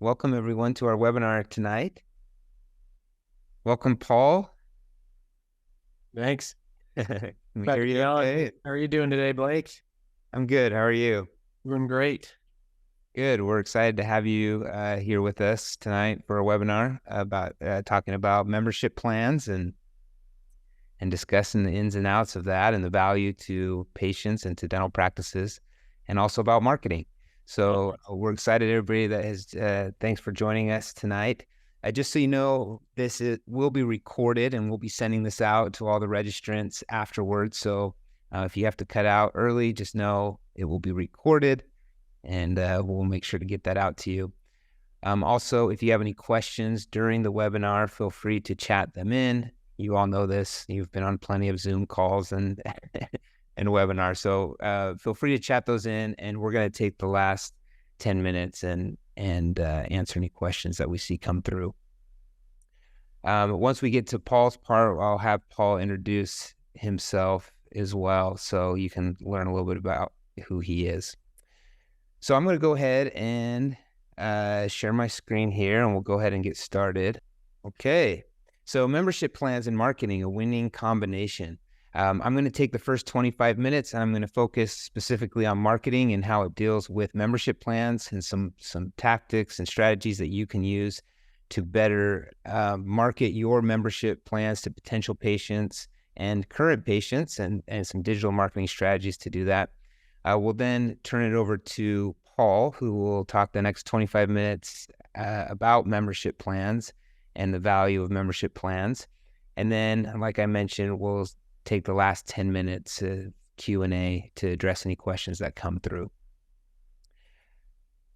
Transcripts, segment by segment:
Welcome everyone to our webinar tonight. Welcome, Paul. Thanks. Can we hear you okay? How are you doing today, Blake? I'm good. How are you? Doing great. Good. We're excited to have you here with us tonight for a webinar about talking about membership plans and discussing the ins and outs of that and the value to patients and to dental practices, and also about marketing. So we're excited, everybody that has, thanks for joining us tonight. Just so you know, will be recorded and we'll be sending this out to all the registrants afterwards. So if you have to cut out early, just know it will be recorded and we'll make sure to get that out to you. Also, if you have any questions during the webinar, feel free to chat them in. You all know this. You've been on plenty of Zoom calls and and webinars. So feel free to chat those in, and we're going to take the last 10 minutes and answer any questions that we see come through. Once we get to Paul's part, I'll have Paul introduce himself as well, so you can learn a little bit about who he is. So I'm going to go ahead and share my screen here, and we'll go ahead and get started. Okay. So membership plans and marketing, a winning combination. I'm going to take the first 25 minutes and I'm going to focus specifically on marketing and how it deals with membership plans and some tactics and strategies that you can use to better market your membership plans to potential patients and current patients, and some digital marketing strategies to do that. We'll then turn it over to Paul, who will talk the next 25 minutes about membership plans and the value of membership plans. And then, like I mentioned, we'll take the last 10 minutes Q&A to address any questions that come through.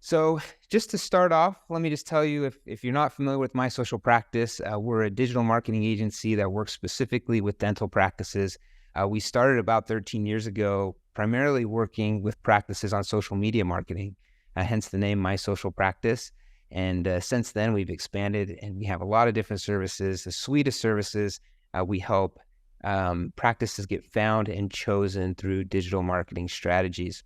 So just to start off, let me just tell you, if you're not familiar with My Social Practice, we're a digital marketing agency that works specifically with dental practices. We started about 13 years ago, primarily working with practices on social media marketing, hence the name My Social Practice. And since then, we've expanded and we have a lot of different services, a suite of services. We help practices get found and chosen through digital marketing strategies.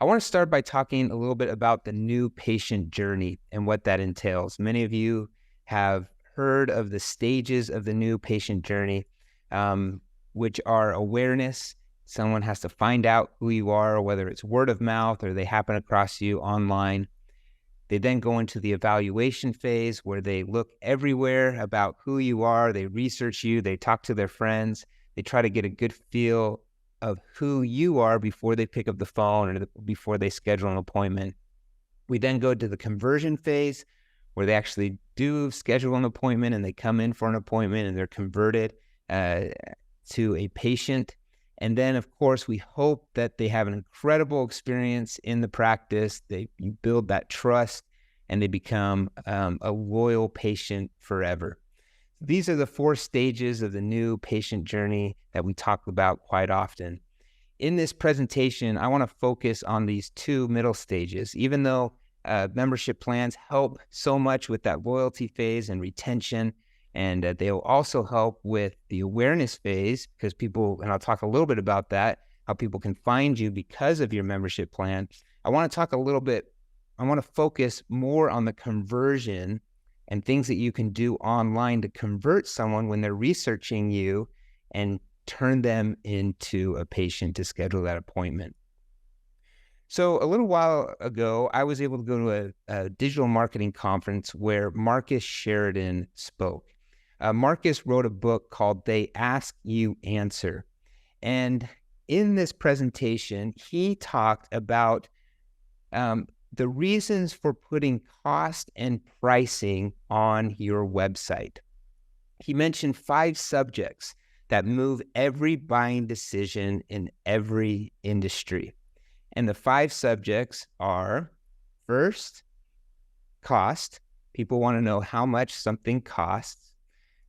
I want to start by talking a little bit about the new patient journey and what that entails. Many of you have heard of the stages of the new patient journey, which are awareness. Someone has to find out who you are, whether it's word of mouth or they happen across you online. They then go into the evaluation phase where they look everywhere about who you are. They research you. They talk to their friends. They try to get a good feel of who you are before they pick up the phone or before they schedule an appointment. We then go to the conversion phase where they actually do schedule an appointment and they come in for an appointment and they're converted to a patient. And then, of course, we hope that they have an incredible experience in the practice. You build that trust and they become a loyal patient forever. These are the 4 stages of the new patient journey that we talk about quite often. In this presentation, I want to focus on these 2 middle stages. Even though membership plans help so much with that loyalty phase and retention, and they'll also help with the awareness phase because people, and I'll talk a little bit about that, how people can find you because of your membership plan. I want to focus more on the conversion and things that you can do online to convert someone when they're researching you and turn them into a patient to schedule that appointment. So a little while ago, I was able to go to a digital marketing conference where Marcus Sheridan spoke. Marcus wrote a book called They Ask You Answer. And in this presentation, he talked about the reasons for putting cost and pricing on your website. He mentioned 5 subjects that move every buying decision in every industry. And the 5 subjects are, first, cost. People want to know how much something costs.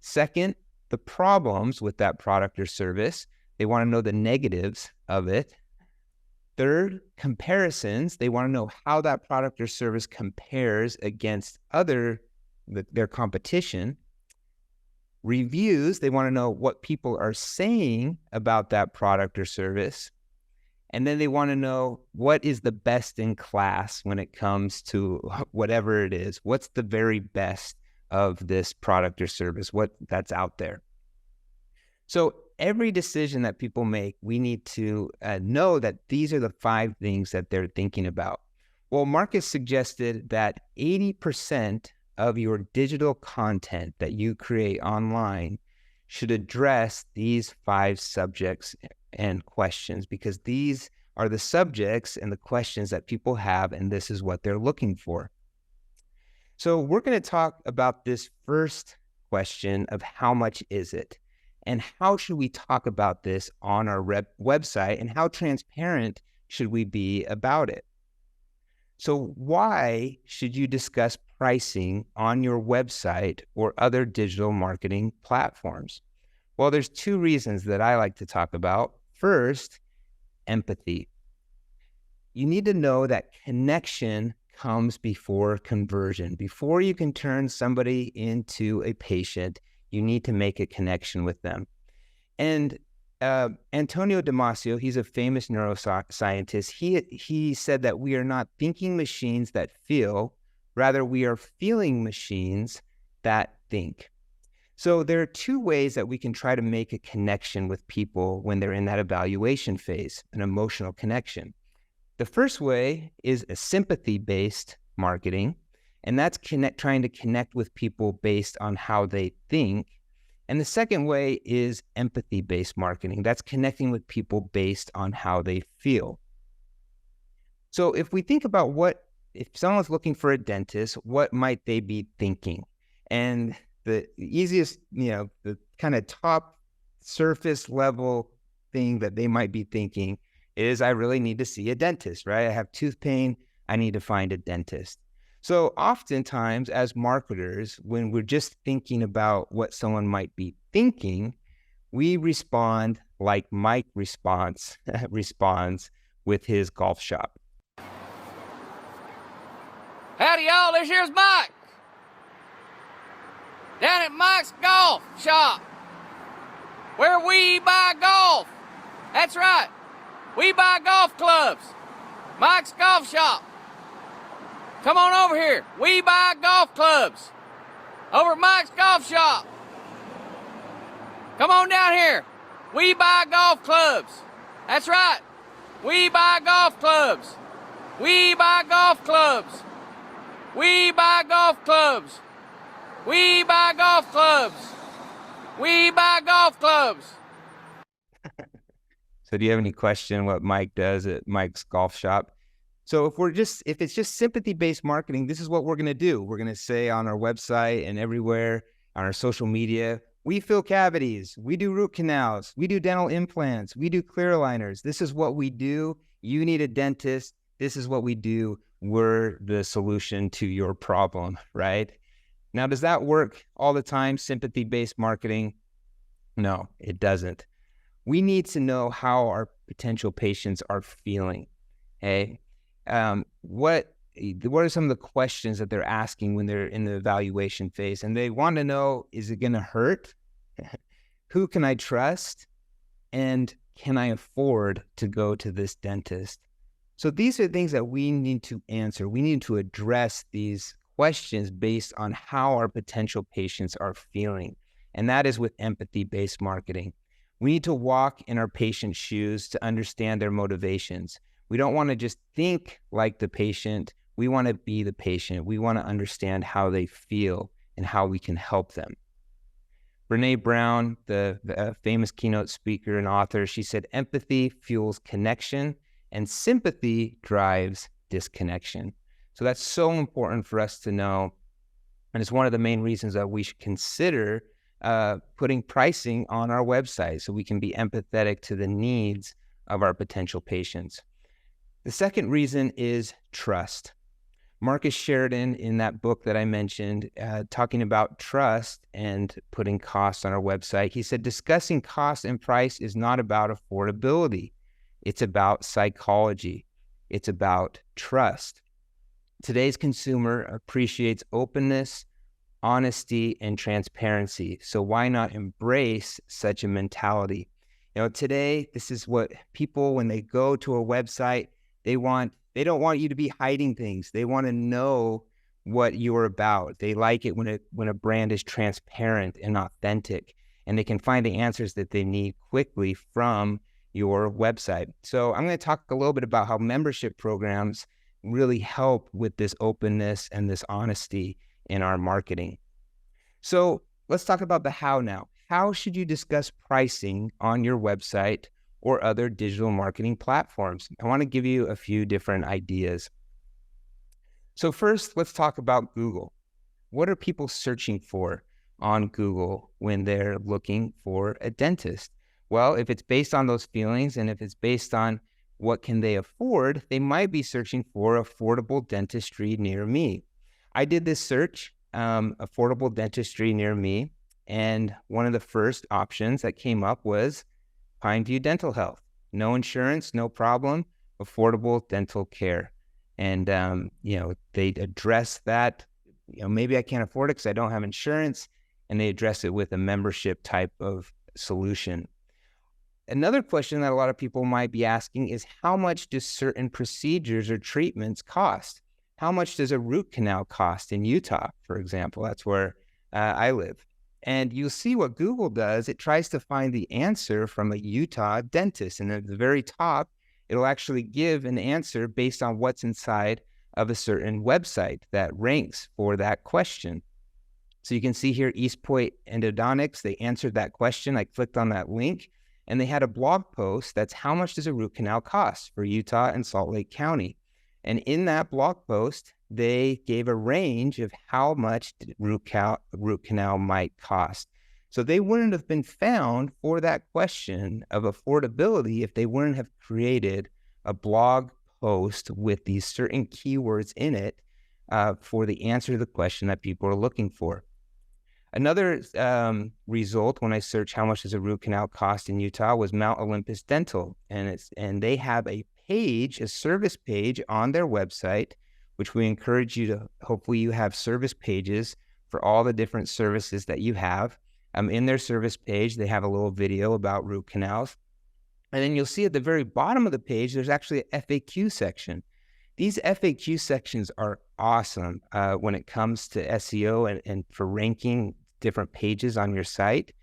Second, the problems with that product or service. They want to know the negatives of it. Third, comparisons. They want to know how that product or service compares against their competition. Reviews. They want to know what people are saying about that product or service. And then they want to know what is the best in class when it comes to whatever it is. What's the very best of this product or service, what that's out there. So every decision that people make, we need to know that these are the 5 things that they're thinking about. Well, Marcus suggested that 80% of your digital content that you create online should address these 5 subjects and questions, because these are the subjects and the questions that people have, and this is what they're looking for. So we're going to talk about this first question of how much is it? And how should we talk about this on our website, and how transparent should we be about it? So why should you discuss pricing on your website or other digital marketing platforms? Well, there's 2 reasons that I like to talk about. First, empathy. You need to know that connection comes before conversion. Before you can turn somebody into a patient, you need to make a connection with them. And Antonio Damasio, he's a famous neuroscientist. He said that we are not thinking machines that feel, rather we are feeling machines that think. So there are 2 ways that we can try to make a connection with people when they're in that evaluation phase, an emotional connection. The first way is a sympathy-based marketing, and that's trying to connect with people based on how they think. And the second way is empathy-based marketing. That's connecting with people based on how they feel. So if we think about if someone's looking for a dentist, what might they be thinking? And the easiest, the kind of top surface level thing that they might be thinking is, I really need to see a dentist, right? I have tooth pain. I need to find a dentist. So oftentimes as marketers, when we're just thinking about what someone might be thinking, we respond like Mike responds with his golf shop. Howdy, y'all. This here's Mike. Down at Mike's Golf Shop, where we buy golf. That's right. We buy golf clubs. Mike's Golf Shop. Come on over here. We buy golf clubs. Over at Mike's Golf Shop. Come on down here. We buy golf clubs. That's right. We buy golf clubs. We buy golf clubs. We buy golf clubs. We buy golf clubs. We buy golf clubs. So do you have any question what Mike does at Mike's Golf Shop? So if it's just sympathy-based marketing, this is what we're going to do. We're going to say on our website and everywhere on our social media, we fill cavities, we do root canals, we do dental implants, we do clear aligners. This is what we do. You need a dentist. This is what we do. We're the solution to your problem, right? Now, does that work all the time, sympathy-based marketing? No, it doesn't. We need to know how our potential patients are feeling. Okay? What are some of the questions that they're asking when they're in the evaluation phase? And they want to know, is it going to hurt? Who can I trust? And can I afford to go to this dentist? So these are things that we need to answer. We need to address these questions based on how our potential patients are feeling. And that is with empathy-based marketing. We need to walk in our patient's shoes to understand their motivations. We don't want to just think like the patient. We want to be the patient. We want to understand how they feel and how we can help them. Brene Brown, the famous keynote speaker and author, she said, empathy fuels connection and sympathy drives disconnection. So that's so important for us to know. And it's one of the main reasons that we should consider putting pricing on our website so we can be empathetic to the needs of our potential patients. The second reason is trust. Marcus Sheridan, in that book that I mentioned, talking about trust and putting costs on our website, he said, discussing cost and price is not about affordability. It's about psychology. It's about trust. Today's consumer appreciates openness, honesty, and transparency. So why not embrace such a mentality? Today, this is what people, when they go to a website, they don't want you to be hiding things. They want to know what you're about. They like it when a brand is transparent and authentic, and they can find the answers that they need quickly from your website. So I'm going to talk a little bit about how membership programs really help with this openness and this honesty in our marketing. So let's talk about the how now. How should you discuss pricing on your website or other digital marketing platforms? I want to give you a few different ideas. So first, let's talk about Google. What are people searching for on Google when they're looking for a dentist? Well, if it's based on those feelings and if it's based on what can they afford, they might be searching for affordable dentistry near me. I did this search, affordable dentistry near me, and one of the first options that came up was Pineview Dental Health. No insurance, no problem, affordable dental care. And, they address that, maybe I can't afford it because I don't have insurance, and they address it with a membership type of solution. Another question that a lot of people might be asking is, how much do certain procedures or treatments cost? How much does a root canal cost in Utah, for example? That's where I live. And you'll see what Google does. It tries to find the answer from a Utah dentist. And at the very top, it'll actually give an answer based on what's inside of a certain website that ranks for that question. So you can see here, East Point Endodontics, they answered that question. I clicked on that link, and they had a blog post that's how much does a root canal cost for Utah and Salt Lake County. And in that blog post, they gave a range of how much root canal might cost. So they wouldn't have been found for that question of affordability if they wouldn't have created a blog post with these certain keywords in it for the answer to the question that people are looking for. Another result when I searched how much does a root canal cost in Utah was Mount Olympus Dental, and they have a page, a service page on their website, which we encourage you to, hopefully you have service pages for all the different services that you have. In their service page, they have a little video about root canals. And then you'll see at the very bottom of the page, there's actually an FAQ section. These FAQ sections are awesome when it comes to SEO and for ranking different pages on your site,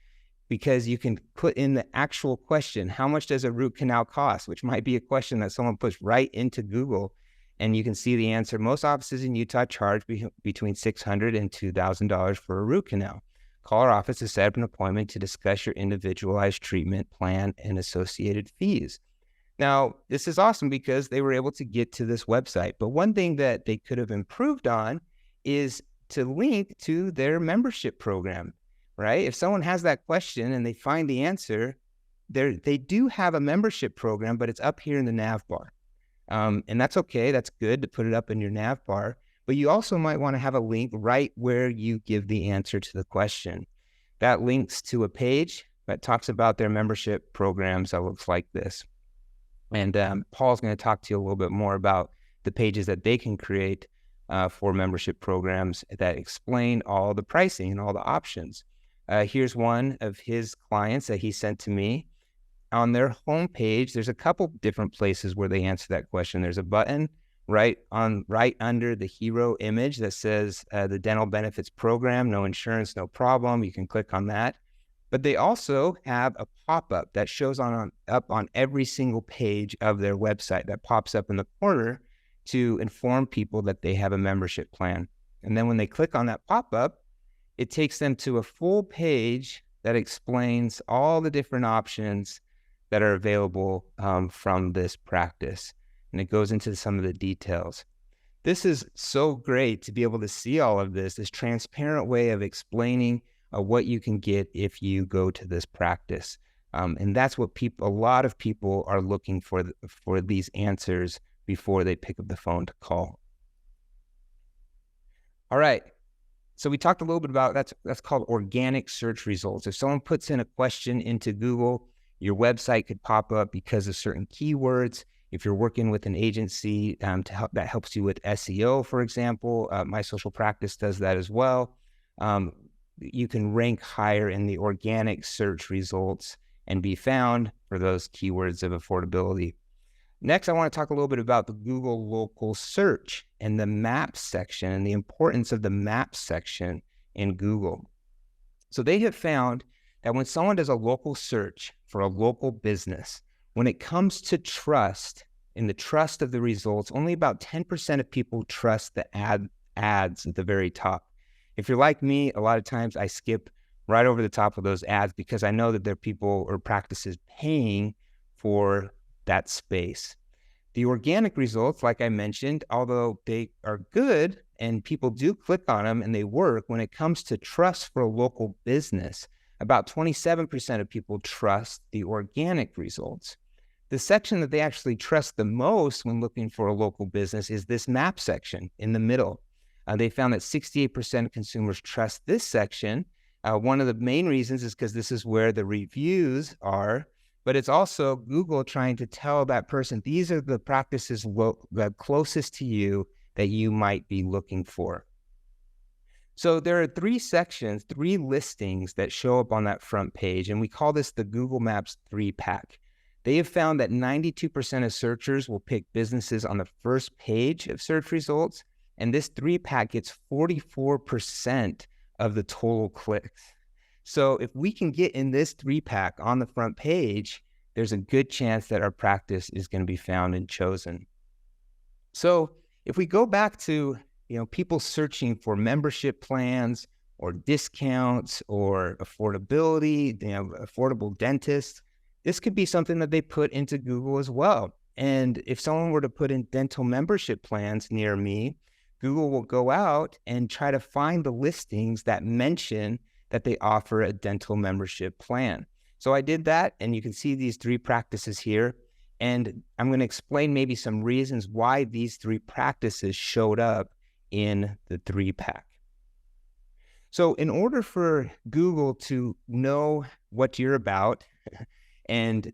because you can put in the actual question, how much does a root canal cost? Which might be a question that someone puts right into Google, and you can see the answer. Most offices in Utah charge between $600 and $2,000 for a root canal. Call our office to set up an appointment to discuss your individualized treatment plan and associated fees. Now, this is awesome because they were able to get to this website. But one thing that they could have improved on is to link to their membership program, right? If someone has that question and they find the answer, they do have a membership program, but it's up here in the nav bar. And that's okay. That's good to put it up in your nav bar. But you also might want to have a link right where you give the answer to the question. That links to a page that talks about their membership programs that looks like this. And Paul's going to talk to you a little bit more about the pages that they can create for membership programs that explain all the pricing and all the options. Here's one of his clients that he sent to me. On their homepage, there's a couple different places where they answer that question. There's a button right under the hero image that says the dental benefits program, no insurance, no problem. You can click on that. But they also have a pop-up that shows up on every single page of their website that pops up in the corner to inform people that they have a membership plan. And then when they click on that pop-up, it takes them to a full page that explains all the different options that are available from this practice. And it goes into some of the details. This is so great to be able to see all of this transparent way of explaining what you can get if you go to this practice. And that's what a lot of people are looking for these answers before they pick up the phone to call. All right. So we talked a little bit about that's called organic search results. If someone puts in a question into Google, your website could pop up because of certain keywords. If you're working with an agency that helps you with SEO, for example, My Social Practice does that as well. You can rank higher in the organic search results and be found for those keywords of affordability. Next, I want to talk a little bit about the Google local search and the maps section and the importance of the maps section in Google. So they have found that when someone does a local search for a local business, when it comes to trust, in the trust of the results, only about 10% of people trust the ads at the very top. If you're like me, a lot of times I skip right over the top of those ads because I know that there are people or practices paying for that space. The organic results, like I mentioned, although they are good and people do click on them and they work, when it comes to trust for a local business, about 27% of people trust the organic results. The section that they actually trust the most when looking for a local business is this map section in the middle. They found that 68% of consumers trust this section. One of the main reasons is because this is where the reviews are, but it's also Google trying to tell that person, these are the practices the closest to you that you might be looking for. So there are three sections, three listings that show up on that front page, and we call this the Google Maps 3-pack. They have found that 92% of searchers will pick businesses on the first page of search results, and this 3-pack gets 44% of the total clicks. So if we can get in this 3-pack on the front page, there's a good chance that our practice is going to be found and chosen. So if we go back to, people searching for membership plans or discounts or affordability, affordable dentists, this could be something that they put into Google as well. And if someone were to put in dental membership plans near me, Google will go out and try to find the listings that mention that they offer a dental membership plan. So I did that, and you can see these three practices here. And I'm going to explain maybe some reasons why these three practices showed up in the 3-pack. So in order for Google to know what you're about and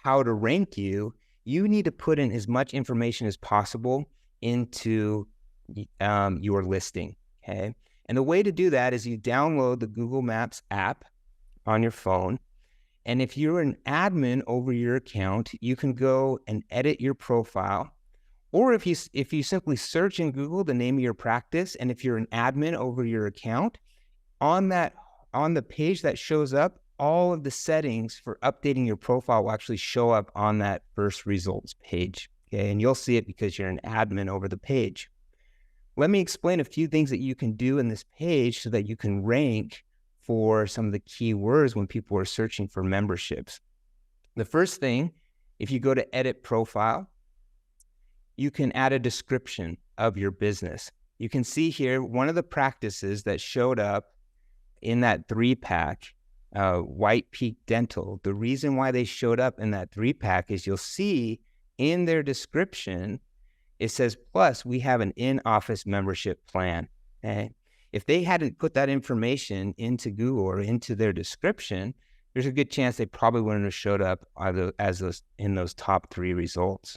how to rank you, you need to put in as much information as possible into your listing, okay? And the way to do that is you download the Google Maps app on your phone. And if you're an admin over your account, you can go and edit your profile. Or if you simply search in Google the name of your practice, and if you're an admin over your account, on the page that shows up, all of the settings for updating your profile will actually show up on that first results page. Okay, and you'll see it because you're an admin over the page. Let me explain a few things that you can do in this page so that you can rank for some of the keywords when people are searching for memberships. The first thing, if you go to edit profile, you can add a description of your business. You can see here one of the practices that showed up in that 3-pack, White Peak Dental. The reason why they showed up in that 3-pack is you'll see in their description, it says, plus we have an in-office membership plan. Okay? If they hadn't put that information into Google or into their description, there's a good chance they probably wouldn't have showed up in those top 3 results.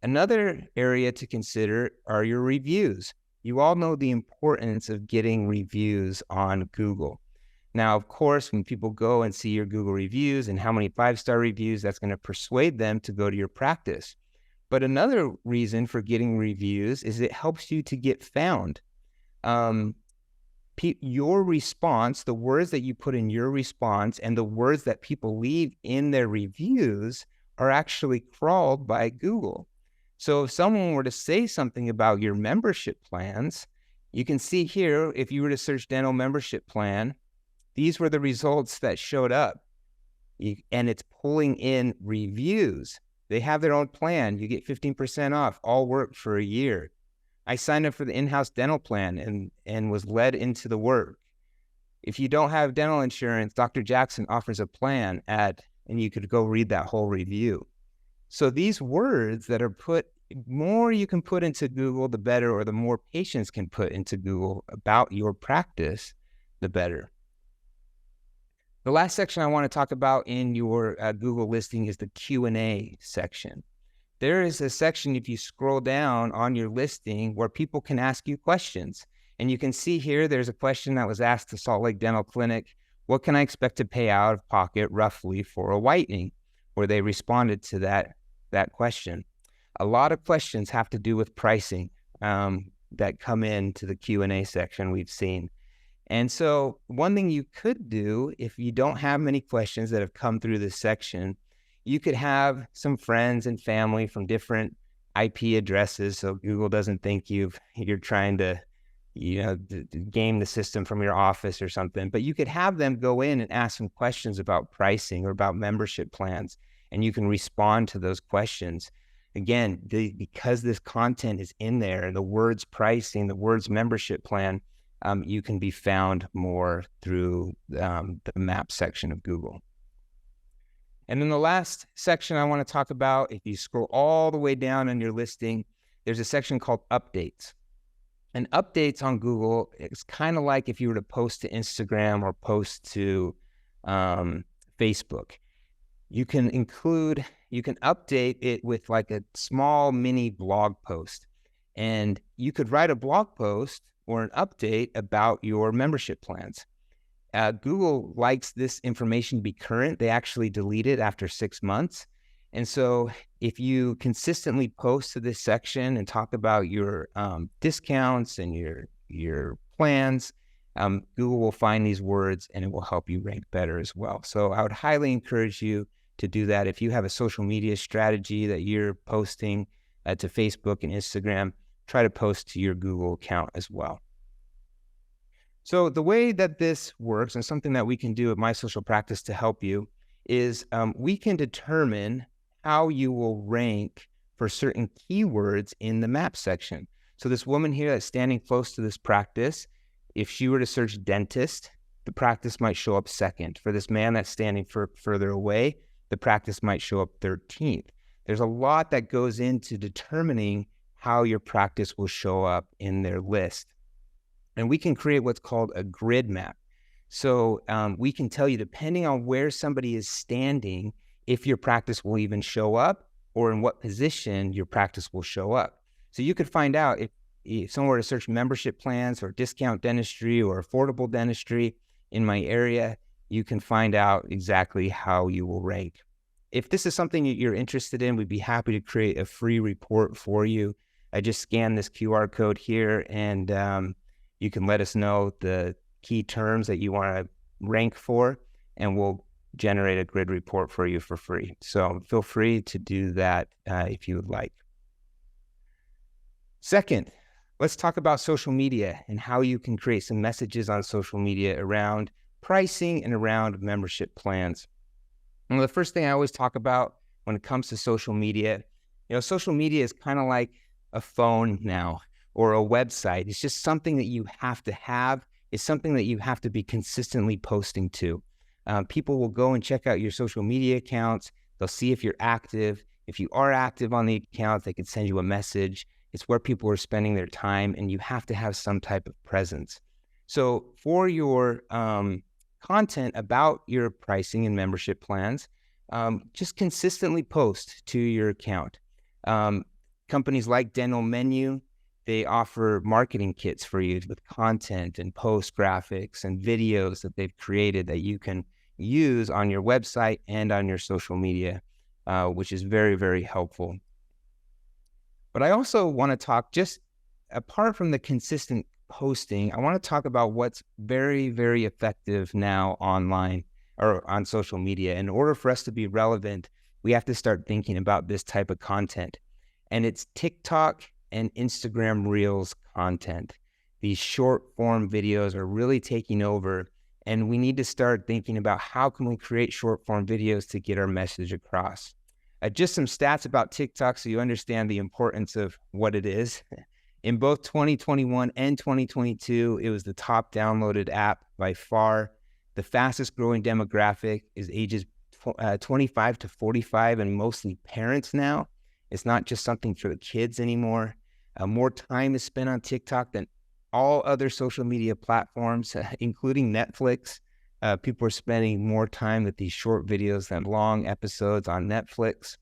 Another area to consider are your reviews. You all know the importance of getting reviews on Google. Now, of course, when people go and see your Google reviews and how many 5-star reviews, that's going to persuade them to go to your practice. But another reason for getting reviews is it helps you to get found. Your response, the words that you put in your response and the words that people leave in their reviews are actually crawled by Google. So if someone were to say something about your membership plans, you can see here, if you were to search dental membership plan, these were the results that showed up. And it's pulling in reviews. They have their own plan. You get 15% off, all work for a year. I signed up for the in-house dental plan and was led into the work. If you don't have dental insurance, Dr. Jackson offers a plan and you could go read that whole review. So these words that are put, more you can put into Google, the better, or the more patients can put into Google about your practice, the better. The last section I want to talk about in your Google listing is the Q&A section. There is a section, if you scroll down on your listing, where people can ask you questions. And you can see here, there's a question that was asked to Salt Lake Dental Clinic. what can I expect to pay out of pocket roughly for a whitening? Where they responded to that question. A lot of questions have to do with pricing that come into the Q&A section we've seen. And so one thing you could do, if you don't have many questions that have come through this section, you could have some friends and family from different IP addresses, so Google doesn't think you're trying to game the system from your office or something. But you could have them go in and ask some questions about pricing or about membership plans, and you can respond to those questions. Again, because this content is in there, the words pricing, the words membership plan, you can be found more through the map section of Google. And then the last section I want to talk about, if you scroll all the way down in your listing, there's a section called updates. And updates on Google is kind of like if you were to post to Instagram or post to Facebook. You can update it with like a small mini blog post. And you could write a blog post or an update about your membership plans. Google likes this information to be current. They actually delete it after 6 months. And so if you consistently post to this section and talk about your discounts and your plans, Google will find these words and it will help you rank better as well. So I would highly encourage you to do that. If you have a social media strategy that you're posting to Facebook and Instagram, try to post to your Google account as well. So the way that this works, and something that we can do at My Social Practice to help you, is we can determine how you will rank for certain keywords in the map section. So this woman here that's standing close to this practice, if she were to search dentist, the practice might show up second. For this man that's standing further away, the practice might show up 13th. There's a lot that goes into determining how your practice will show up in their list. And we can create what's called a grid map. So we can tell you, depending on where somebody is standing, if your practice will even show up or in what position your practice will show up. So you could find out if someone were to search membership plans or discount dentistry or affordable dentistry in my area, you can find out exactly how you will rank. If this is something that you're interested in, we'd be happy to create a free report for you. I just scan this QR code here and you can let us know the key terms that you want to rank for, and we'll generate a grid report for you for free. So feel free to do that if you would like. Second, let's talk about social media and how you can create some messages on social media around pricing and around membership plans. And the first thing I always talk about when it comes to social media, social media is kind of like a phone now or a website. It's just something that you have to have. It's something that you have to be consistently posting to. People will go and check out your social media accounts. They'll see if you're active. If you are active on the account, they can send you a message. It's where people are spending their time, and you have to have some type of presence. So for your content about your pricing and membership plans, just consistently post to your account. Companies like Dental Menu, they offer marketing kits for you with content and post graphics and videos that they've created that you can use on your website and on your social media, which is very, very helpful. But I also want to talk, just apart from the consistent posting, I want to talk about what's very, very effective now online or on social media. In order for us to be relevant, we have to start thinking about this type of content. And it's TikTok and Instagram Reels content. These short form videos are really taking over, and we need to start thinking about how can we create short form videos to get our message across. Just some stats about TikTok so you understand the importance of what it is. In both 2021 and 2022, it was the top downloaded app by far. The fastest growing demographic is ages 25 to 45 and mostly parents now. It's not just something for the kids anymore. More time is spent on TikTok than all other social media platforms, including Netflix. People are spending more time with these short videos than long episodes on Netflix.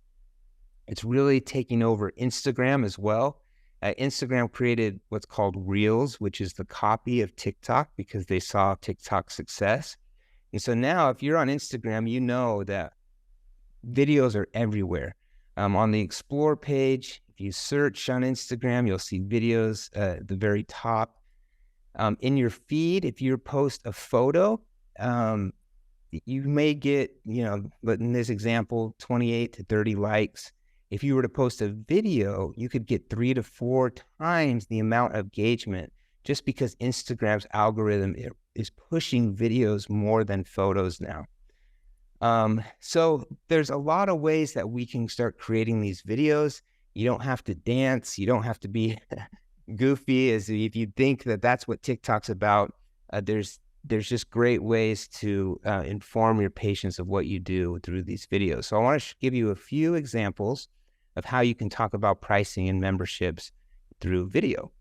It's really taking over Instagram as well. Instagram created what's called Reels, which is the copy of TikTok because they saw TikTok's success. And so now if you're on Instagram, you know that videos are everywhere. On the Explore page, if you search on Instagram, you'll see videos at the very top. In your feed, if you post a photo, you may get, but in this example, 28 to 30 likes. If you were to post a video, you could get 3 to 4 times the amount of engagement just because Instagram's algorithm is pushing videos more than photos now. So there's a lot of ways that we can start creating these videos. You don't have to dance. You don't have to be goofy. As if you think that that's what TikTok's about, there's just great ways to inform your patients of what you do through these videos. So I want to give you a few examples of how you can talk about pricing and memberships through video.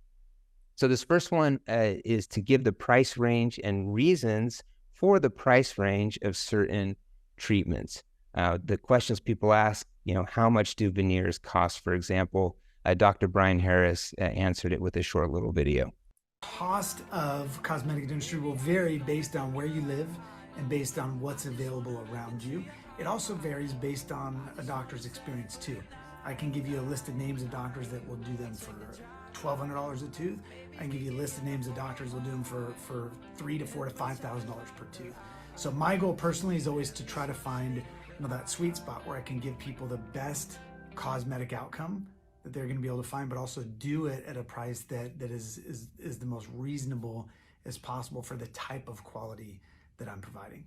So this first one is to give the price range and reasons for the price range of certain treatments. The questions people ask, how much do veneers cost, for example? Dr. Brian Harris answered it with a short little video. Cost of cosmetic dentistry will vary based on where you live and based on what's available around you. It also varies based on a doctor's experience too. I can give you a list of names of doctors that will do them for $1,200 a tooth. I can give you a list of names of doctors will do them for $3,000 to $4,000 to $5,000 per tooth. So my goal personally is always to try to find that sweet spot where I can give people the best cosmetic outcome that they're going to be able to find, but also do it at a price that is the most reasonable as possible for the type of quality that I'm providing.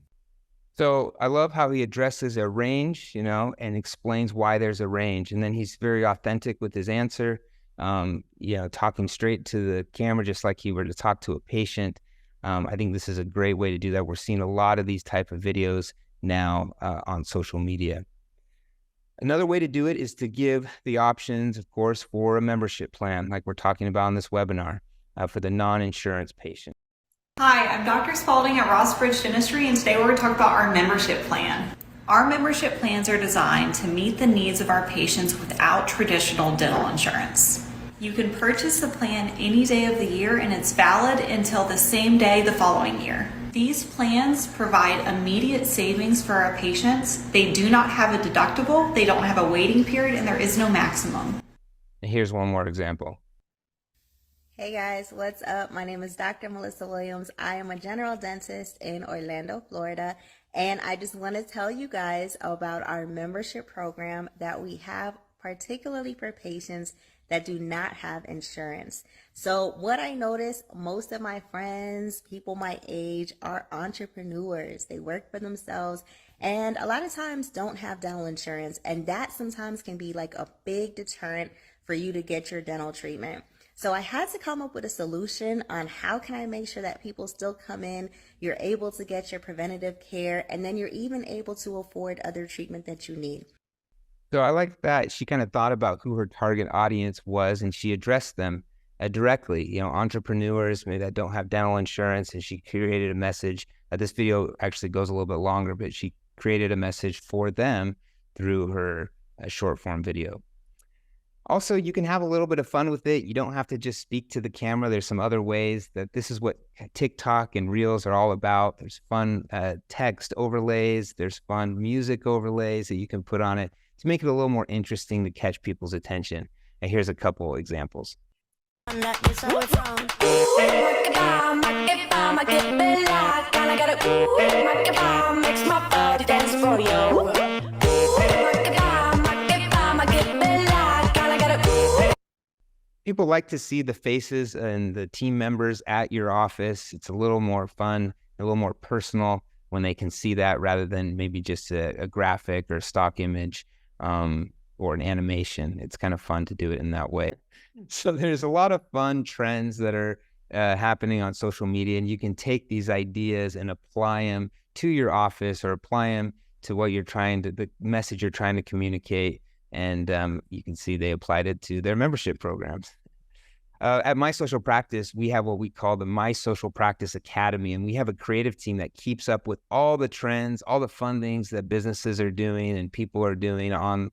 So I love how he addresses a range, and explains why there's a range. And then he's very authentic with his answer, talking straight to the camera, just like he were to talk to a patient. I think this is a great way to do that. We're seeing a lot of these type of videos now on social media. Another way to do it is to give the options, of course, for a membership plan, like we're talking about in this webinar, for the non-insurance patient. Hi, I'm Dr. Spalding at Rossbridge Dentistry, and today we're going to talk about our membership plan. Our membership plans are designed to meet the needs of our patients without traditional dental insurance. You can purchase the plan any day of the year, and it's valid until the same day the following year. These plans provide immediate savings for our patients. They do not have a deductible, they don't have a waiting period, and there is no maximum. And here's one more example. Hey guys, what's up? My name is Dr. Melissa Williams. I am a general dentist in Orlando, Florida, and I just want to tell you guys about our membership program that we have particularly for patients that do not have insurance. So what I notice, most of my friends, people my age, are entrepreneurs. They work for themselves and a lot of times don't have dental insurance, and that sometimes can be like a big deterrent for you to get your dental treatment. So I had to come up with a solution on how can I make sure that people still come in, you're able to get your preventative care, and then you're even able to afford other treatment that you need. So I like that she kind of thought about who her target audience was, and she addressed them directly, entrepreneurs maybe that don't have dental insurance, and she created a message. This video actually goes a little bit longer, but she created a message for them through her short form video. Also, you can have a little bit of fun with it. You don't have to just speak to the camera. There's some other ways that this is what TikTok and Reels are all about. There's fun text overlays. There's fun music overlays that you can put on it to make it a little more interesting to catch people's attention. And here's a couple examples. People like to see the faces and the team members at your office. It's a little more fun, a little more personal when they can see that rather than maybe just a graphic or a stock image or an animation. It's kind of fun to do it in that way. So there's a lot of fun trends that are happening on social media, and you can take these ideas and apply them to your office or apply them to what you're the message you're trying to communicate. And you can see they applied it to their membership programs. At My Social Practice, we have what we call the My Social Practice Academy, and we have a creative team that keeps up with all the trends, all the fun things that businesses are doing and people are doing on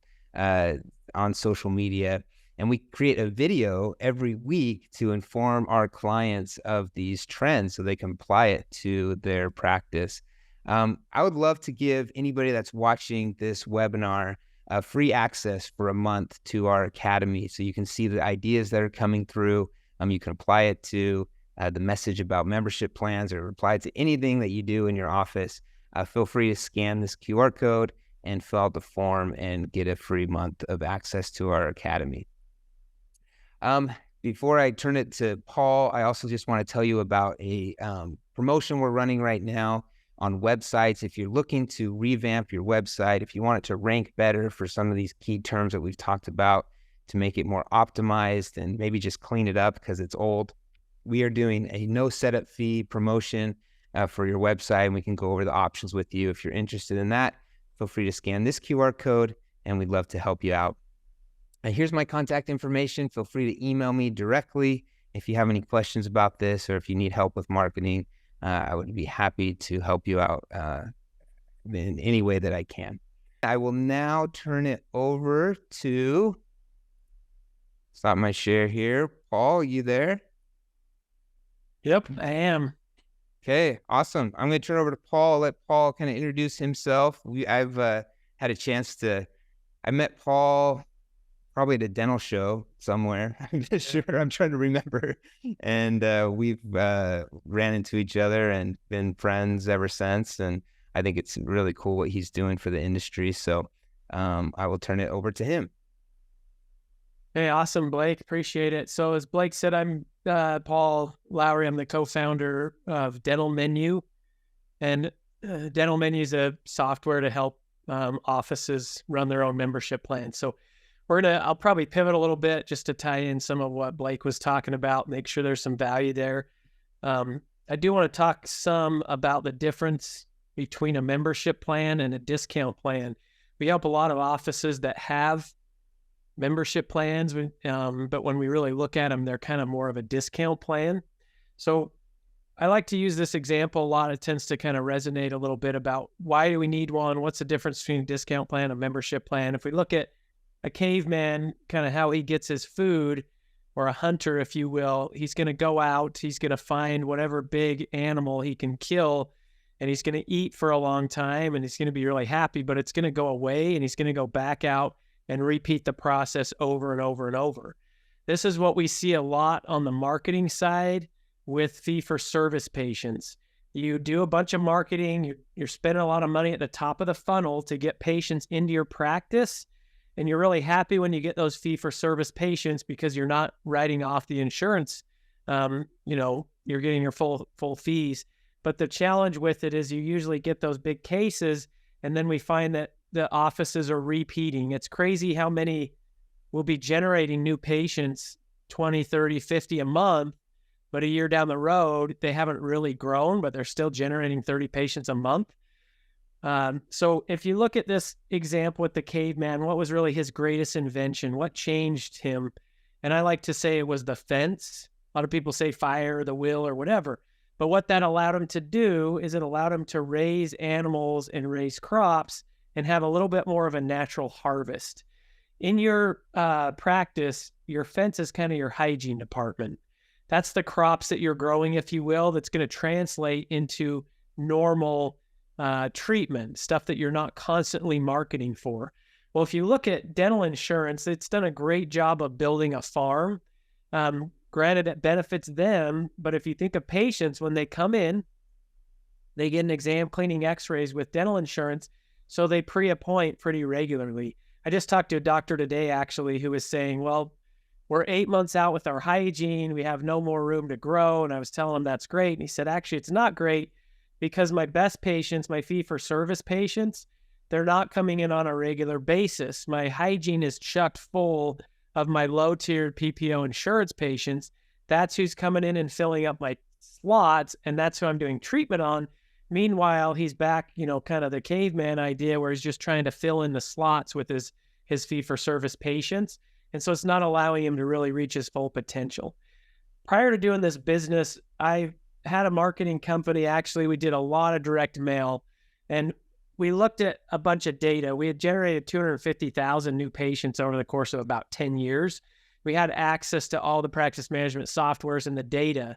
social media. And we create a video every week to inform our clients of these trends so they can apply it to their practice. I would love to give anybody that's watching this webinar free access for a month to our academy, so you can see the ideas that are coming through. You can apply it to the message about membership plans, or apply it to anything that you do in your office. Feel free to scan this QR code and fill out the form and get a free month of access to our academy. Before I turn it to Paul, I also just want to tell you about a promotion we're running right now on websites. If you're looking to revamp your website, if you want it to rank better for some of these key terms that we've talked about, to make it more optimized and maybe just clean it up because it's old, we are doing a no setup fee promotion for your website, and we can go over the options with you. If you're interested in that, feel free to scan this QR code, and we'd love to help you out. And here's my contact information. Feel free to email me directly if you have any questions about this, or if you need help with marketing. I would be happy to help you out in any way that I can. I will now turn it over to, stop my share here. Paul, you there? Yep, I am. Okay, awesome. I'm going to turn over to Paul, let Paul kind of introduce himself. I've had a chance to, I met Paul probably at a dental show somewhere. I'm not sure. I'm trying to remember. And we've ran into each other and been friends ever since. And I think it's really cool what he's doing for the industry. So I will turn it over to him. Hey, awesome, Blake. Appreciate it. So as Blake said, I'm Paul Lowry. I'm the co-founder of Dental Menu. And Dental Menu is a software to help offices run their own membership plan. So I'll probably pivot a little bit just to tie in some of what Blake was talking about, make sure there's some value there. I do want to talk some about the difference between a membership plan and a discount plan. We help a lot of offices that have membership plans, but when we really look at them, they're kind of more of a discount plan. So I like to use this example a lot. It tends to kind of resonate a little bit about why do we need one? What's the difference between a discount plan and a membership plan? If we look at a caveman, kind of how he gets his food, or a hunter, if you will, he's going to go out, he's going to find whatever big animal he can kill, and he's going to eat for a long time, and he's going to be really happy, but it's going to go away, and he's going to go back out and repeat the process over and over and over. This is what we see a lot on the marketing side with fee-for-service patients. You do a bunch of marketing, you're spending a lot of money at the top of the funnel to get patients into your practice, and you're really happy when you get those fee-for-service patients because you're not writing off the insurance. You're getting your full fees. But the challenge with it is you usually get those big cases, and then we find that the offices are repeating. It's crazy how many will be generating new patients, 20, 30, 50 a month, but a year down the road, they haven't really grown, but they're still generating 30 patients a month. So if you look at this example with the caveman, what was really his greatest invention? What changed him? And I like to say it was the fence. A lot of people say fire, the will, or whatever. But what that allowed him to do is it allowed him to raise animals and raise crops and have a little bit more of a natural harvest. In your practice, your fence is kind of your hygiene department. That's the crops that you're growing, if you will, that's going to translate into normal treatment, stuff that you're not constantly marketing for. Well, if you look at dental insurance, it's done a great job of building a farm. Granted, it benefits them, but if you think of patients, when they come in, they get an exam, cleaning, x-rays with dental insurance, so they pre-appoint pretty regularly. I just talked to a doctor today, actually, who was saying, well, we're 8 months out with our hygiene, we have no more room to grow, and I was telling him that's great, and he said, actually, it's not great, because my best patients, my fee-for-service patients, they're not coming in on a regular basis. My hygiene is chucked full of my low-tiered PPO insurance patients. That's who's coming in and filling up my slots, and that's who I'm doing treatment on. Meanwhile, he's back, kind of the caveman idea where he's just trying to fill in the slots with his fee-for-service patients. And so it's not allowing him to really reach his full potential. Prior to doing this business, I had a marketing company. Actually, we did a lot of direct mail, and we looked at a bunch of data. We had generated 250,000 new patients over the course of about 10 years. We had access to all the practice management softwares and the data.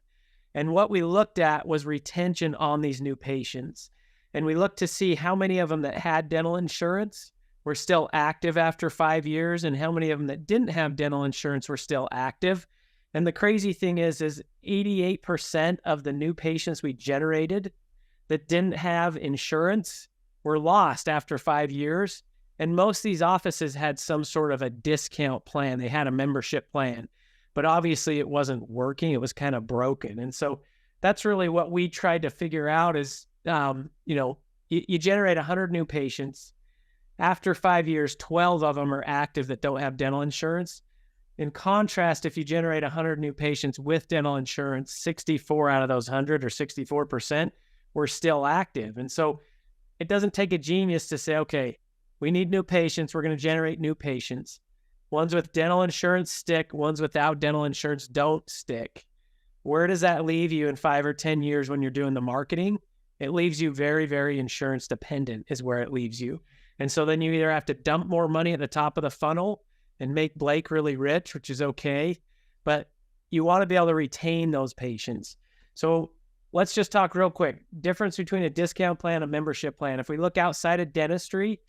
And what we looked at was retention on these new patients. And we looked to see how many of them that had dental insurance were still active after 5 years, and how many of them that didn't have dental insurance were still active. And the crazy thing is 88% of the new patients we generated that didn't have insurance were lost after 5 years. And most of these offices had some sort of a discount plan. They had a membership plan, but obviously it wasn't working. It was kind of broken. And so that's really what we tried to figure out is, you generate 100 new patients. After 5 years, 12 of them are active that don't have dental insurance. In contrast, if you generate 100 new patients with dental insurance, 64 out of those 100 or 64% were still active. And so it doesn't take a genius to say, okay, we need new patients. We're going to generate new patients. Ones with dental insurance stick, ones without dental insurance don't stick. Where does that leave you in 5 or 10 years when you're doing the marketing? It leaves you very, very insurance dependent is where it leaves you. And so then you either have to dump more money at the top of the funnel and make Blake really rich, which is okay, but you want to be able to retain those patients. So let's just talk real quick. Difference between a discount plan and a membership plan. If we look outside of dentistry,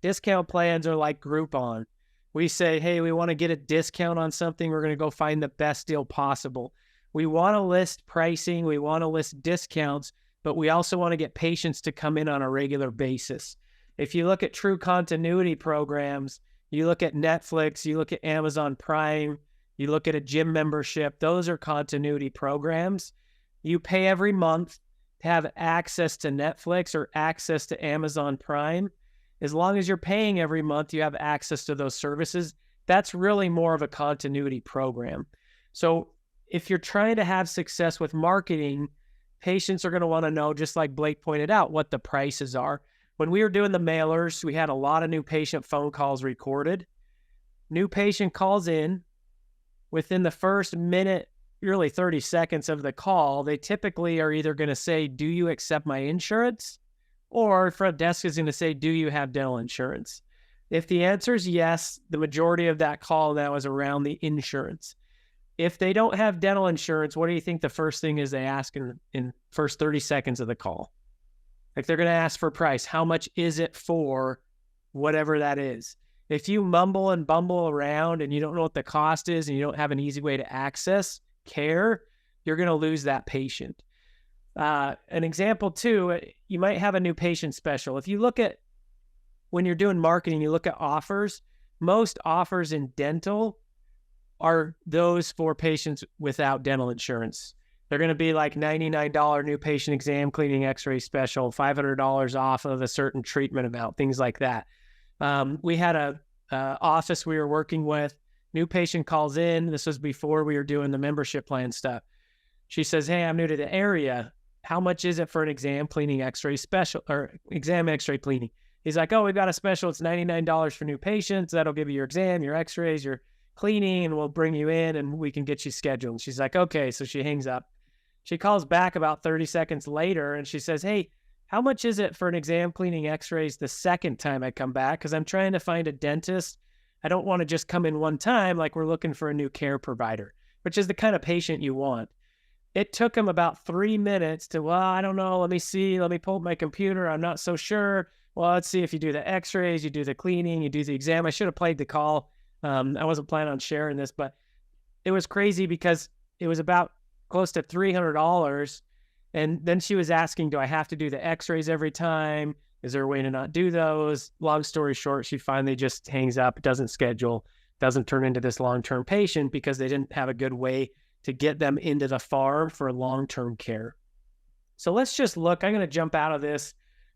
discount plans are like Groupon. We say, hey, we want to get a discount on something. We're going to go find the best deal possible. We want to list pricing. We want to list discounts, but we also want to get patients to come in on a regular basis. If you look at true continuity programs, you look at Netflix, you look at Amazon Prime, you look at a gym membership, those are continuity programs. You pay every month to have access to Netflix or access to Amazon Prime. As long as you're paying every month, you have access to those services. That's really more of a continuity program. So if you're trying to have success with marketing, patients are going to want to know, just like Blake pointed out, what the prices are. When we were doing the mailers, we had a lot of new patient phone calls recorded. New patient calls in. Within the first minute, really 30 seconds of the call, they typically are either going to say, do you accept my insurance? Or front desk is going to say, do you have dental insurance? If the answer is yes, the majority of that call now is around the insurance. If they don't have dental insurance, what do you think the first thing is they ask in first 30 seconds of the call? Like they're going to ask for price. How much is it for whatever that is? If you mumble and bumble around and you don't know what the cost is and you don't have an easy way to access care, you're going to lose that patient. An example too, you might have a new patient special. If you look at, when you're doing marketing, you look at offers, most offers in dental are those for patients without dental insurance. They're going to be like $99 new patient exam, cleaning, x-ray special, $500 off of a certain treatment amount, things like that. We had a office we were working with, new patient calls in. This was before we were doing the membership plan stuff. She says, hey, I'm new to the area. How much is it for an exam cleaning x-ray special or exam x-ray cleaning? He's like, oh, we've got a special. It's $99 for new patients. That'll give you your exam, your x-rays, your cleaning, and we'll bring you in and we can get you scheduled. And she's like, okay. So she hangs up. She calls back about 30 seconds later and she says, hey, how much is it for an exam cleaning x-rays the second time I come back? Because I'm trying to find a dentist. I don't want to just come in one time like we're looking for a new care provider, which is the kind of patient you want. It took him about 3 minutes to, well, I don't know. Let me see. Let me pull up my computer. I'm not so sure. Well, let's see if you do the x-rays, you do the cleaning, you do the exam. I should have played the call. I wasn't planning on sharing this, but it was crazy because it was about close to $300. And then she was asking, do I have to do the x-rays every time? Is there a way to not do those? Long story short, she finally just hangs up, doesn't schedule, doesn't turn into this long-term patient because they didn't have a good way to get them into the farm for long-term care. So let's just look. I'm going to jump out of this.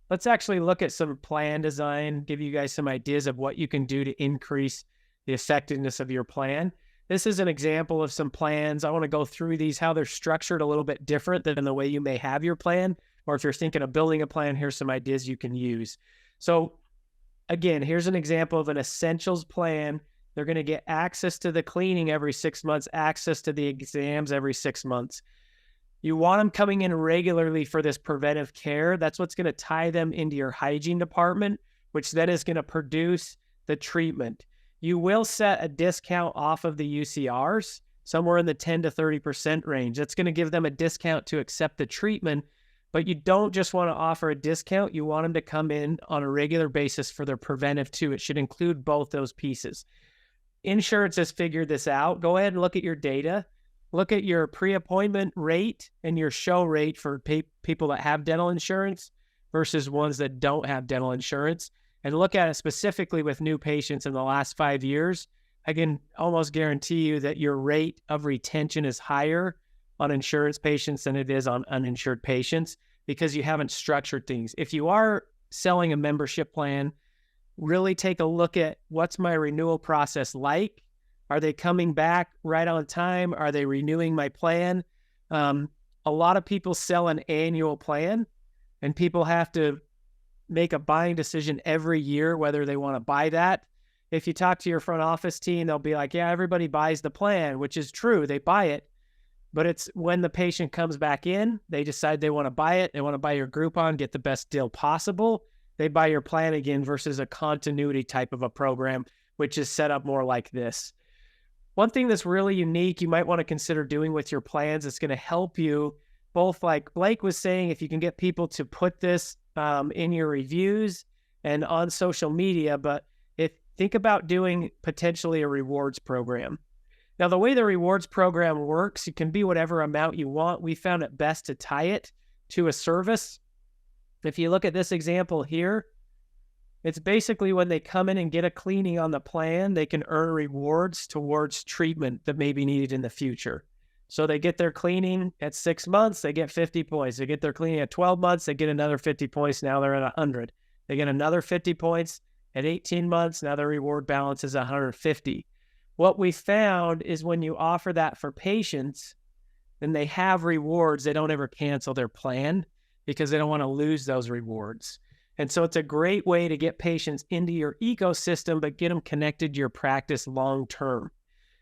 Let's actually look at some plan design, give you guys some ideas of what you can do to increase the effectiveness of your plan. This is an example of some plans. I want to go through these, how they're structured a little bit different than the way you may have your plan. Or if you're thinking of building a plan, here's some ideas you can use. So again, here's an example of an essentials plan. They're going to get access to the cleaning every 6 months, access to the exams every 6 months. You want them coming in regularly for this preventive care. That's what's going to tie them into your hygiene department, which then is going to produce the treatment. You will set a discount off of the UCRs, somewhere in the 10 to 30% range. That's going to give them a discount to accept the treatment, But you don't just want to offer a discount. You want them to come in on a regular basis for their preventive too. It should include both those pieces. Insurance has figured this out. Go ahead and look at your data. Look at your pre-appointment rate and your show rate for people that have dental insurance versus ones that don't have dental insurance, and look at it specifically with new patients in the last 5 years. I can almost guarantee you that your rate of retention is higher on insurance patients than it is on uninsured patients because you haven't structured things. If you are selling a membership plan, really take a look at what's my renewal process like. Are they coming back right on time? Are they renewing my plan? A lot of people sell an annual plan, and people have to make a buying decision every year whether they want to buy that. If you talk to your front office team, they'll be like, yeah, everybody buys the plan, which is true. They buy it. But it's when the patient comes back in, they decide they want to buy it. They want to buy your Groupon, get the best deal possible. They buy your plan again versus a continuity type of a program, which is set up more like this. One thing that's really unique you might want to consider doing with your plans is going to help you both, like Blake was saying, if you can get people to put this in your reviews and on social media, but think about doing potentially a rewards program. Now, the way the rewards program works, it can be whatever amount you want. We found it best to tie it to a service. If you look at this example here, it's basically when they come in and get a cleaning on the plan, they can earn rewards towards treatment that may be needed in the future. So they get their cleaning at 6 months, they get 50 points. They get their cleaning at 12 months, they get another 50 points. Now they're at 100. They get another 50 points at 18 months. Now their reward balance is 150. What we found is when you offer that for patients, then they have rewards. They don't ever cancel their plan because they don't want to lose those rewards. And so it's a great way to get patients into your ecosystem, but get them connected to your practice long-term.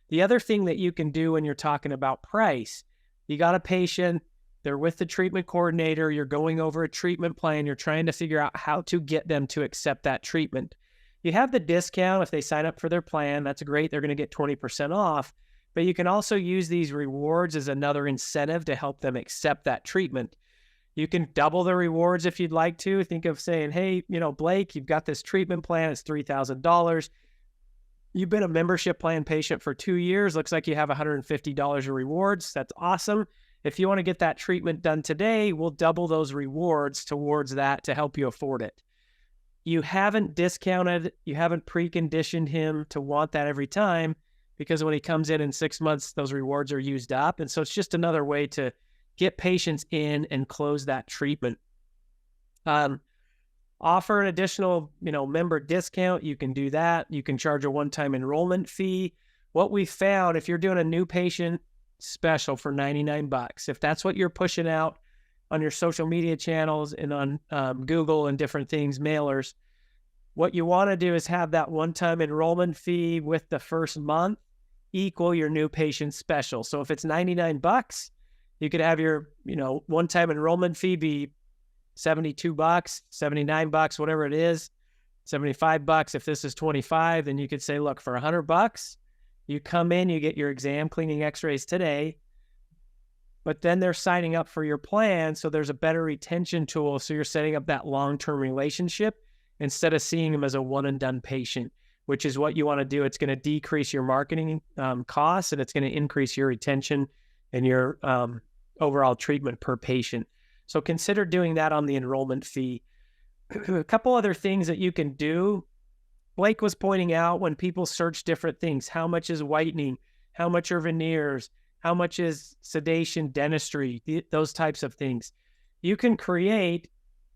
The other thing that you can do when you're talking about price, you got a patient, they're with the treatment coordinator, you're going over a treatment plan, you're trying to figure out how to get them to accept that treatment. You have the discount if they sign up for their plan. That's great. They're going to get 20% off. But you can also use these rewards as another incentive to help them accept that treatment. You can double the rewards if you'd like to. Think of saying, hey, Blake, you've got this treatment plan. It's $3,000. You've been a membership plan patient for 2 years. Looks like you have $150 of rewards. That's awesome. If you want to get that treatment done today, we'll double those rewards towards that to help you afford it. You haven't discounted, you haven't preconditioned him to want that every time, because when he comes in 6 months, those rewards are used up. And so it's just another way to get patients in and close that treatment. Offer an additional, member discount. You can do that. You can charge a one-time enrollment fee. What we found, if you're doing a new patient special for $99, if that's what you're pushing out on your social media channels and on Google and different things, mailers, what you want to do is have that one-time enrollment fee with the first month equal your new patient special. So if it's $99, you could have your, one-time enrollment fee be $72, $79, whatever it is, $75. If this is $25, then you could say, look, for $100, you come in, you get your exam, cleaning, x-rays today, but then they're signing up for your plan. So there's a better retention tool. So you're setting up that long-term relationship instead of seeing them as a one and done patient, which is what you want to do. It's going to decrease your marketing costs, and it's going to increase your retention and your overall treatment per patient. So consider doing that on the enrollment fee. A couple other things that you can do. Blake was pointing out when people search different things, how much is whitening? How much are veneers? How much is sedation, dentistry, those types of things. You can create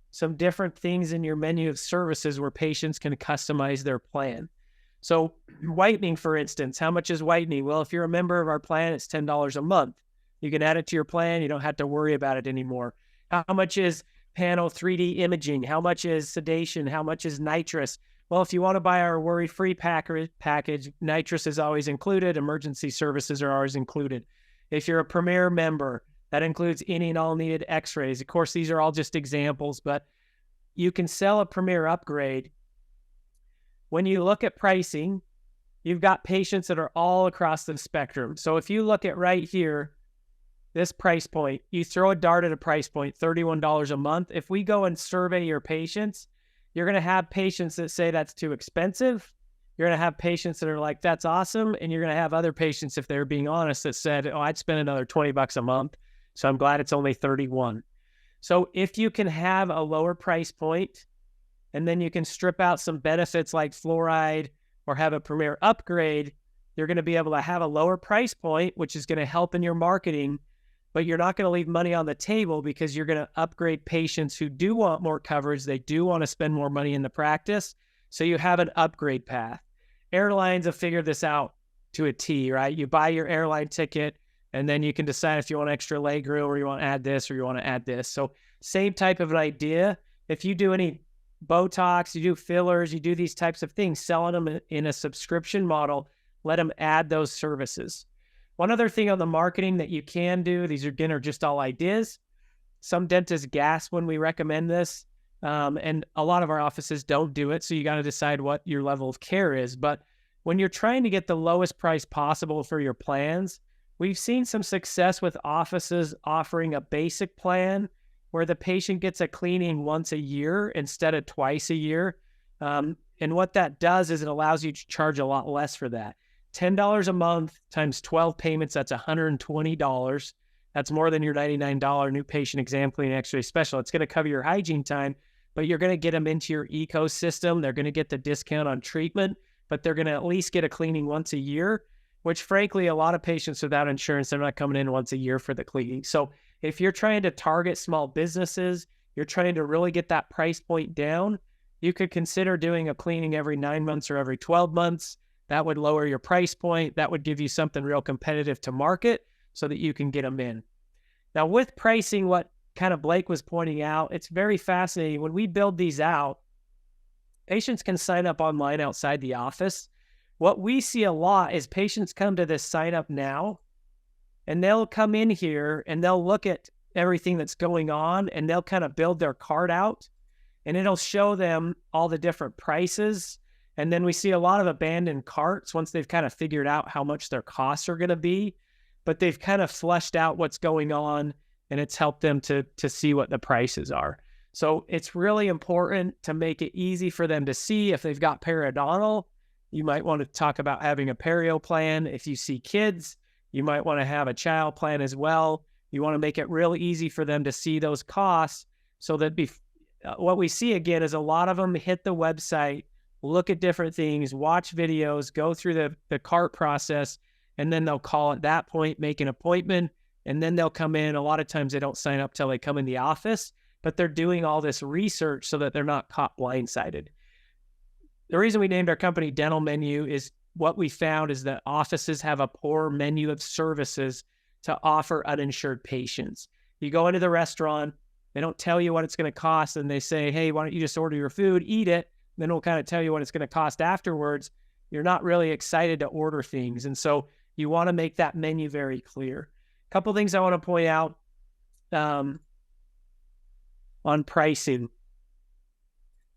some different things in your menu of services where patients can customize their plan. So whitening, for instance, how much is whitening? Well, if you're a member of our plan, it's $10 a month. You can add it to your plan. You don't have to worry about it anymore. How much is panel 3D imaging? How much is sedation? How much is nitrous? Well, if you want to buy our worry-free package, nitrous is always included. Emergency services are always included. If you're a Premier member, that includes any and all needed x-rays. Of course, these are all just examples, but you can sell a Premier upgrade. When you look at pricing, you've got patients that are all across the spectrum. So if you look at right here, this price point, you throw a dart at a price point, $31 a month. If we go and survey your patients, you're going to have patients that say that's too expensive. You're going to have patients that are like, that's awesome. And you're going to have other patients, if they're being honest, that said, oh, I'd spend another $20 a month. So I'm glad it's only 31. So if you can have a lower price point, and then you can strip out some benefits like fluoride or have a premier upgrade, you're going to be able to have a lower price point, which is going to help in your marketing, but you're not going to leave money on the table because you're going to upgrade patients who do want more coverage. They do want to spend more money in the practice. So you have an upgrade path. Airlines have figured this out to a T, right? You buy your airline ticket, and then you can decide if you want extra leg room or you want to add this or you want to add this. So same type of an idea. If you do any Botox, you do fillers, you do these types of things, selling them in a subscription model, let them add those services. One other thing on the marketing that you can do, these again are just all ideas. Some dentists gasp when we recommend this, and a lot of our offices don't do it, so you got to decide what your level of care is. But when you're trying to get the lowest price possible for your plans, we've seen some success with offices offering a basic plan where the patient gets a cleaning once a year instead of twice a year. And what that does is it allows you to charge a lot less for that. $10 a month times 12 payments, that's $120. That's more than your $99 new patient exam cleaning x-ray special. It's going to cover your hygiene time, but you're going to get them into your ecosystem. They're going to get the discount on treatment, but they're going to at least get a cleaning once a year, which frankly, a lot of patients without insurance, they're not coming in once a year for the cleaning. So if you're trying to target small businesses, you're trying to really get that price point down, you could consider doing a cleaning every 9 months or every 12 months. That would lower your price point. That would give you something real competitive to market so that you can get them in. Now with pricing, what kind of Blake was pointing out, it's very fascinating. When we build these out, patients can sign up online outside the office. What we see a lot is patients come to this sign up now, and they'll come in here and they'll look at everything that's going on and they'll kind of build their cart out, and it'll show them all the different prices. And then we see a lot of abandoned carts once they've kind of figured out how much their costs are going to be, but they've kind of fleshed out what's going on, and it's helped them to see what the prices are. So it's really important to make it easy for them to see. If they've got periodontal, you might want to talk about having a perio plan. If you see kids, you might want to have a child plan as well. You want to make it real easy for them to see those costs, so that what we see again is a lot of them hit the website, look at different things, watch videos, go through the cart process, and then they'll call at that point, make an appointment, and then they'll come in. A lot of times they don't sign up till they come in the office, but they're doing all this research so that they're not caught blindsided. The reason we named our company Dental Menu is what we found is that offices have a poor menu of services to offer uninsured patients. You go into the restaurant, they don't tell you what it's going to cost, and they say, hey, why don't you just order your food, eat it, then we'll kind of tell you what it's going to cost afterwards. You're not really excited to order things. And so you want to make that menu very clear. A couple things I want to point out on pricing.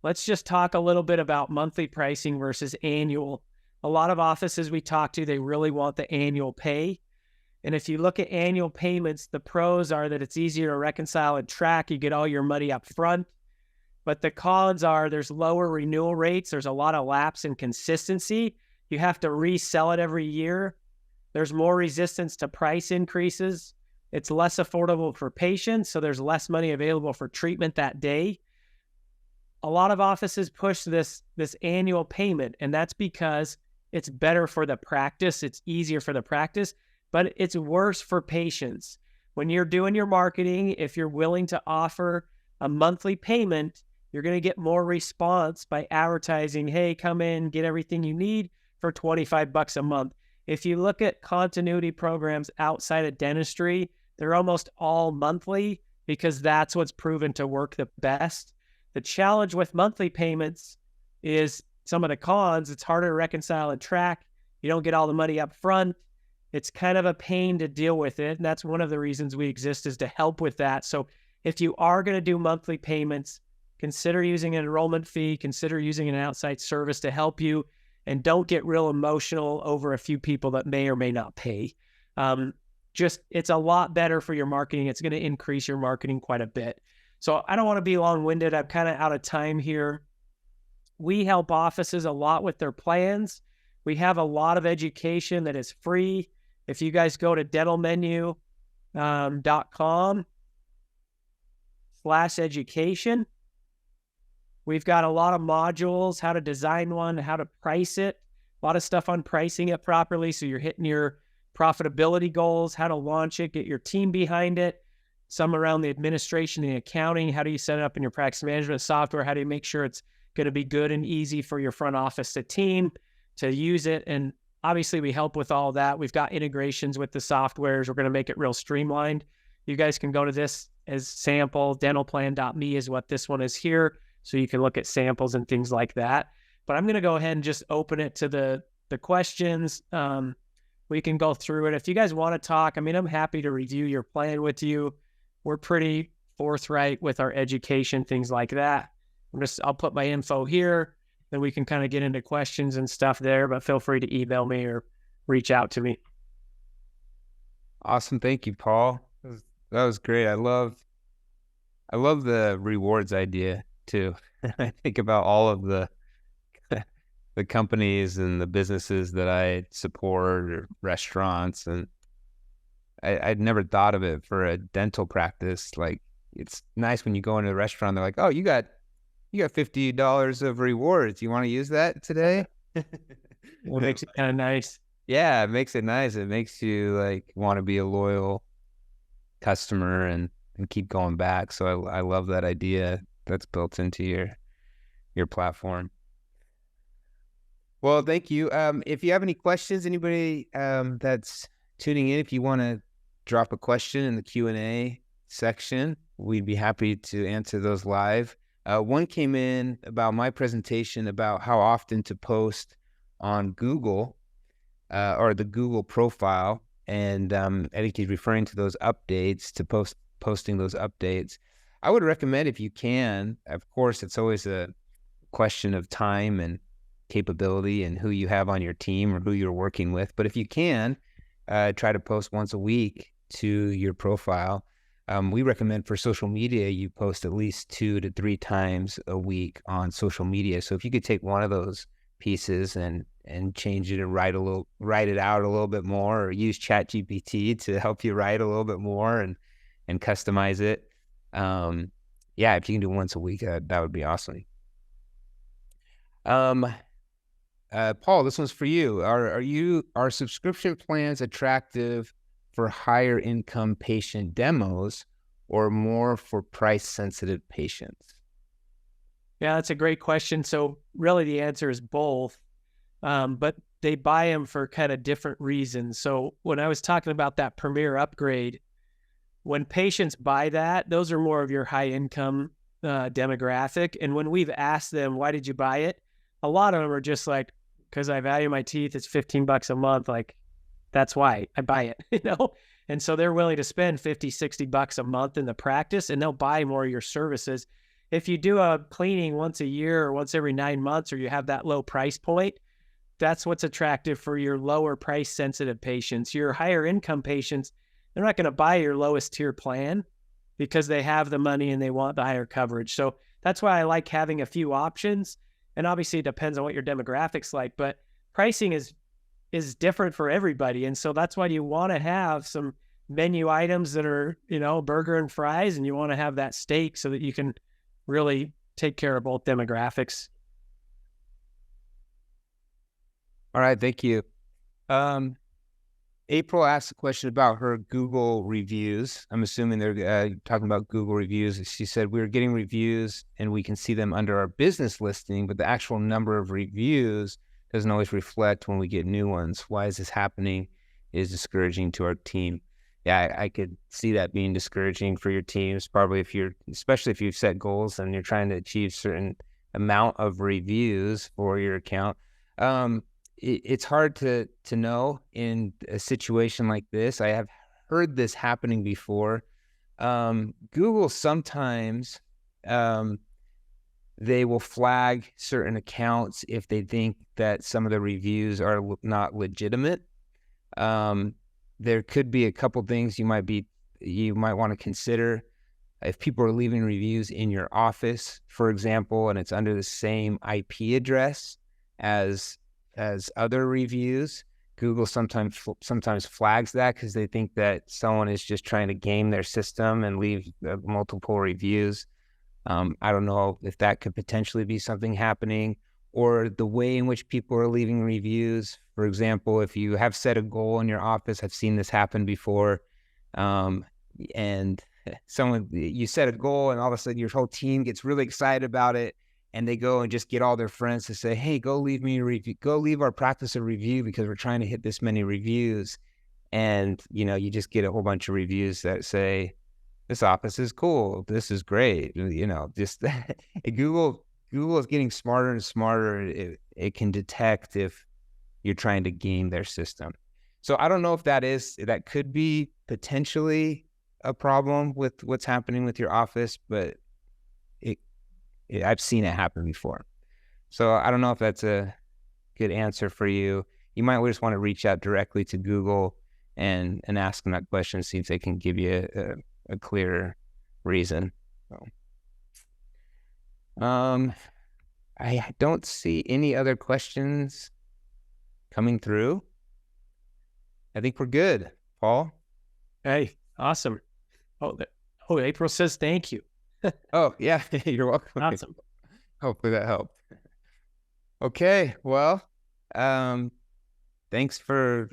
Let's just talk a little bit about monthly pricing versus annual. A lot of offices we talk to, they really want the annual pay. And if you look at annual payments, the pros are that it's easier to reconcile and track. You get all your money up front. But the cons are there's lower renewal rates. There's a lot of lapse in consistency. You have to resell it every year. There's more resistance to price increases. It's less affordable for patients, so there's less money available for treatment that day. A lot of offices push this annual payment, and that's because it's better for the practice. It's easier for the practice, but it's worse for patients. When you're doing your marketing, if you're willing to offer a monthly payment, you're going to get more response by advertising, hey, come in, get everything you need for $25 a month. If you look at continuity programs outside of dentistry, they're almost all monthly because that's what's proven to work the best. The challenge with monthly payments is some of the cons. It's harder to reconcile and track. You don't get all the money up front. It's kind of a pain to deal with it. And that's one of the reasons we exist, is to help with that. So if you are going to do monthly payments, consider using an enrollment fee, consider using an outside service to help you, and don't get real emotional over a few people that may or may not pay. it's a lot better for your marketing. It's going to increase your marketing quite a bit. So I don't want to be long-winded. I'm kind of out of time here. We help offices a lot with their plans. We have a lot of education that is free. If you guys go to dentalmenu.com/education, we've got a lot of modules, how to design one, how to price it, a lot of stuff on pricing it properly so you're hitting your profitability goals, how to launch it, get your team behind it, some around the administration and the accounting, how do you set it up in your practice management software, how do you make sure it's going to be good and easy for your front office team to use it. And obviously we help with all that. We've got integrations with the softwares. We're going to make it real streamlined. You guys can go to this as sample. Dentalplan.me is what this one is here. So you can look at samples and things like that. But I'm going to go ahead and just open it to the questions. We can go through it. If you guys want to talk, I mean, I'm happy to review your plan with you. We're pretty forthright with our education, things like that. I'll put my info here, then we can kind of get into questions and stuff there, but feel free to email me or reach out to me. Awesome. Thank you, Paul. That was great. I love the rewards idea too. I think about all of the companies and the businesses that I support or restaurants, and I'd never thought of it for a dental practice. Like, it's nice when you go into a restaurant, they're like, oh, you got $50 of rewards. You want to use that today? It makes it kind of nice. Yeah, it makes it nice. It makes you like want to be a loyal customer and keep going back. So I love that idea that's built into your platform. Well, thank you. If you have any questions, anybody that's tuning in, if you want to drop a question in the Q&A section, we'd be happy to answer those live. One came in about my presentation about how often to post on Google or the Google profile. And I think he's referring to those updates, to posting those updates. I would recommend, if you can, of course, it's always a question of time and capability and who you have on your team or who you're working with. But if you can, try to post once a week to your profile. We recommend for social media, you post at least 2 to 3 times a week on social media. So if you could take one of those pieces and change it and write it out a little bit more, or use ChatGPT to help you write a little bit more and customize it. Yeah, if you can do once a week, that would be awesome. Paul, this one's for you. Are subscription plans attractive for higher income patient demos or more for price sensitive patients? Yeah, that's a great question. So really the answer is both, but they buy them for kind of different reasons. So when I was talking about that Premier upgrade, when patients buy that, those are more of your high income demographic. And when we've asked them, why did you buy it? A lot of them are just like, because I value my teeth, it's $15 a month. Like, that's why I buy it, you know? And so they're willing to spend $50, $60 a month in the practice, and they'll buy more of your services. If you do a cleaning once a year or once every 9 months, or you have that low price point, that's what's attractive for your lower price sensitive patients. Your higher income patients, they're not going to buy your lowest tier plan because they have the money and they want the higher coverage. So that's why I like having a few options. And obviously it depends on what your demographics like, but pricing is different for everybody. And so that's why you want to have some menu items that are, you know, burger and fries, and you want to have that steak so that you can really take care of both demographics. All right, thank you. April asked a question about her Google reviews. I'm assuming they're talking about Google reviews. She said, we're getting reviews and we can see them under our business listing, but the actual number of reviews doesn't always reflect when we get new ones. Why is this happening? It is discouraging to our team. Yeah, I could see that being discouraging for your teams, probably especially if you've set goals and you're trying to achieve certain amount of reviews for your account. It's hard to know in a situation like this. I have heard this happening before. Google sometimes, they will flag certain accounts if they think that some of the reviews are not legitimate. there could be a couple things you might want to consider. If people are leaving reviews in your office, for example, and it's under the same IP address as other reviews, Google sometimes flags that because they think that someone is just trying to game their system and leave multiple reviews. I don't know if that could potentially be something happening, or the way in which people are leaving reviews. For example, if you have set a goal in your office, I've seen this happen before, and you set a goal and all of a sudden your whole team gets really excited about it, and they go and just get all their friends to say, hey, go leave me a review, go leave our practice a review because we're trying to hit this many reviews. And, you just get a whole bunch of reviews that say, this office is cool, this is great. Just Google is getting smarter and smarter. It can detect if you're trying to game their system. So I don't know if that could be potentially a problem with what's happening with your office, but I've seen it happen before. So I don't know if that's a good answer for you. You might just want to reach out directly to Google and ask them that question, see if they can give you a clearer reason. So, I don't see any other questions coming through. I think we're good, Paul. Hey, awesome. Oh, April says thank you. Oh, yeah, you're welcome. Awesome. Hopefully that helped. Okay, well, thanks for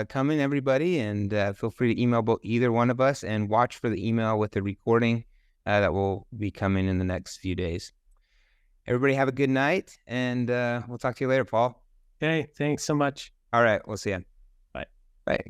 coming, everybody, and feel free to email either one of us, and watch for the email with the recording that will be coming in the next few days. Everybody have a good night, and we'll talk to you later, Paul. Okay, thanks so much. All right, we'll see you. Bye. Bye.